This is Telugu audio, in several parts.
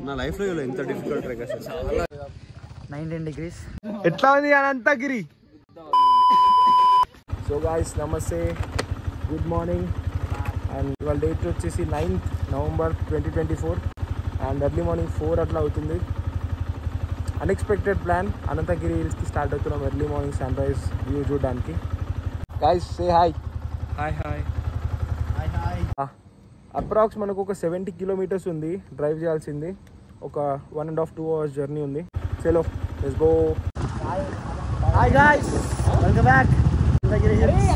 నా లైఫ్ లో ఎంత డిఫికల్ట్ ట్రెక్ అసలు చాలా 19 degrees. ఎట్లా ఉంది అనంతగిరి? సో గాయ్స్ నమస్తే, గుడ్ మార్నింగ్. అండ్ ఇవాళ డేట్ వచ్చేసి 9th November 2024 and early morning 4 అట్లా అవుతుంది. అన్ఎక్స్పెక్టెడ్ ప్లాన్, అనంతగిరి హిల్స్కి స్టార్ట్ అవుతున్నాం early morning sunrise view చూడడానికి. Guys say hi. Hi hi approx మనకు ఒక 70 kilometers ఉంది డ్రైవ్ చేయాల్సింది. ఒక 1.5-2 hours జర్నీ ఉంది. చలో let's go. Hi guys, welcome back Ananthagiri hills.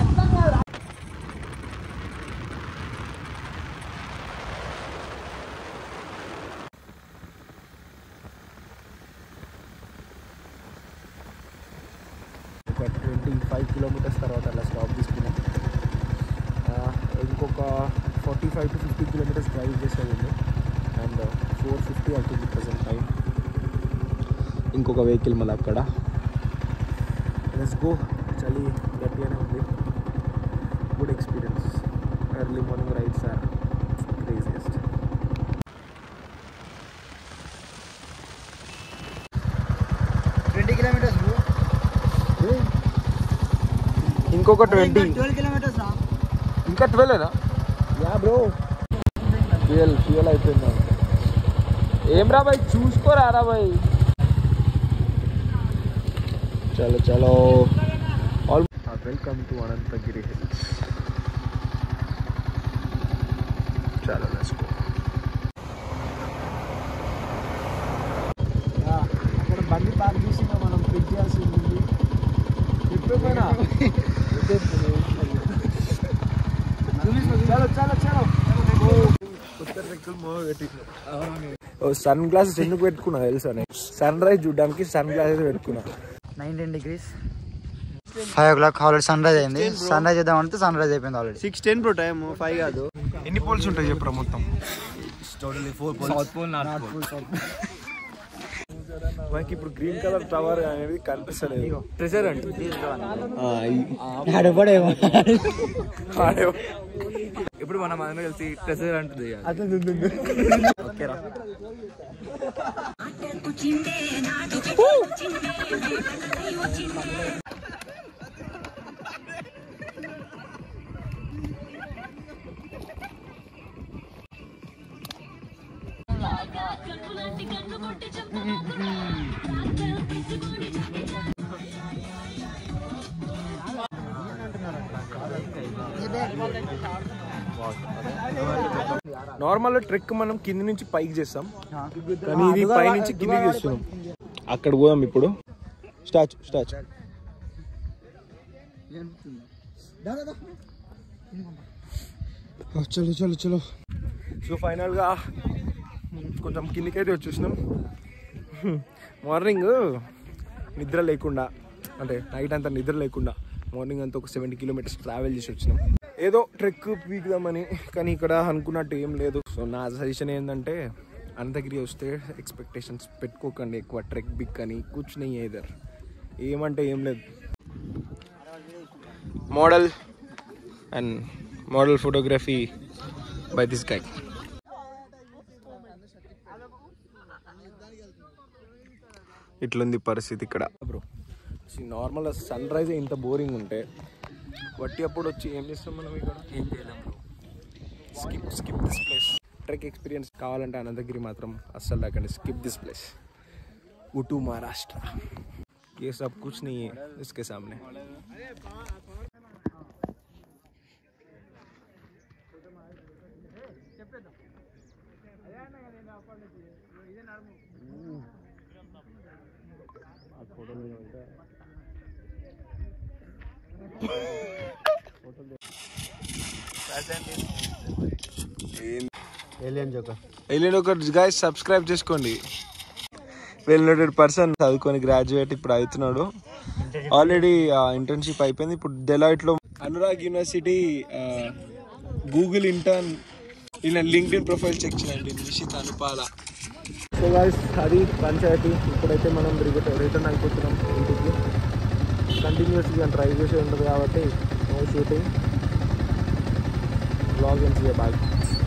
ఒక 25 kilometers తర్వాత అలా స్టాప్ తీసుకున్నాం. ఇంకొక 45 to 50 kilometers డ్రైవ్ చేసేది ఉంది. అండ్ 4:50 అవుతుంది ప్రజెంట్ టైం. ఇంకొక వెహికల్ మళ్ళీ అక్కడ. Let's go. చలి గట్టిగానే ఉంది. Good experience. Early morning rides are craziest. ఇంకొక 12 kilometers రా. ఇంకా 12 యా బ్రో. ఫ్యూయల్ అయిపోయిందా? ఏం రా భాయ్, చూసుకోరా రా భాయ్. చలో చలో. Welcome to Ananthagiri hills. చలో లెట్స్ గో. అక్కడ బండి పార్క్ చేసి మనం పిక్ చేయాల్సి ఉంది. ఎప్పుడైనా సన్ గ్లాసెస్ ఎందుకు పెట్టుకున్నా తెలుసా? సన్ రైజ్ చూడడానికి సన్ గ్లాసెస్ పెట్టుకున్నా. 19 degrees. 5 o'clock already sunrise అయింది. సన్ రైజ్ చేద్దామంటే సన్ రైజ్ అయిపోయింది ఆల్రెడీ. 6:10 బ్రో టైం, 5 కాదు. ఎన్ని పోల్స్ ఉంటాయి చెప్పరా మొత్తం? Totally 4 poles. South pole, north pole. మనకి ఇప్పుడు గ్రీన్ కలర్ టవర్ అనేది కనిపిస్తలేదు. ట్రెజర్ అంటే ఇప్పుడు మనం అందరం కలిసి ట్రెజర్ అంటుంది. ఓకేరా. నార్మల్ ట్రెక్ మనం కింది నుంచి పైకి చేస్తాం, కానీ ఇది పై నుంచి కిందికి చేస్తున్నాం. అక్కడ పోదాం ఇప్పుడు. స్టాచ్యూ చలో చలో చలో. సో ఫైనల్గా కొంచెం కిందికైతే వచ్చేసినాం. మార్నింగ్ నిద్ర లేకుండా, అంటే నైట్ అంతా నిద్ర లేకుండా మార్నింగ్ అంతా ఒక 70 kilometers ట్రావెల్ చేసి వచ్చినాం. ఏదో ట్రెక్ పీకుదామని, కానీ ఇక్కడ అనుకున్నట్టు ఏం లేదు. సో నా సజెషన్ ఏంటంటే అనంతగిరి వస్తే ఎక్స్పెక్టేషన్స్ పెట్టుకోకండి ఎక్కువ. ట్రెక్ బిక్ అని కూర్చుని ఏదర్ ఏమంటే ఏం లేదు. Model photography by this guy. ఇట్లుంది పరిస్థితి ఇక్కడ బ్రో. నార్మల్ సన్ రైజ్ ఇంత బోరింగ్ ఉంటే వట్టి అప్పుడు వచ్చి ఏం చేస్తాం మనం ఇక్కడ? ఏం చేయలేం bro. Skip this place. Trek experience కావాలంటే అనంతగిరి మాత్రం అస్సలు లేకండి. Skip this place. Go to Maharashtra. ये सब कुछ नहीं है इसके सामने. ఏలియన్ జోకర్ గైస్ సబ్స్క్రైబ్ చేసుకోండి. వెల్ నోటెడ్ పర్సన్, చదువుకొని గ్రాడ్యుయేట్ ఇప్పుడు అవుతున్నాడు. ఆల్రెడీ ఇంటర్న్షిప్ అయిపోయింది. ఇప్పుడు డెలాయిట్లో అనురాగ్ యూనివర్సిటీ గూగుల్ ఇంటర్న్. ఇలా లింక్డ్ఇన్ ప్రొఫైల్ చెక్ చేయండి. నిషిత్ అనుపాల. సో గైస్ అది పంచాయతీ. ఇప్పుడైతే మనం రిటర్న్ అయిపోతున్నాం ఇంటికి. కంటిన్యూస్గా డ్రైవ్ చేసే ఉంటుంది కాబట్టి no shooting. vlog and see you. Bye.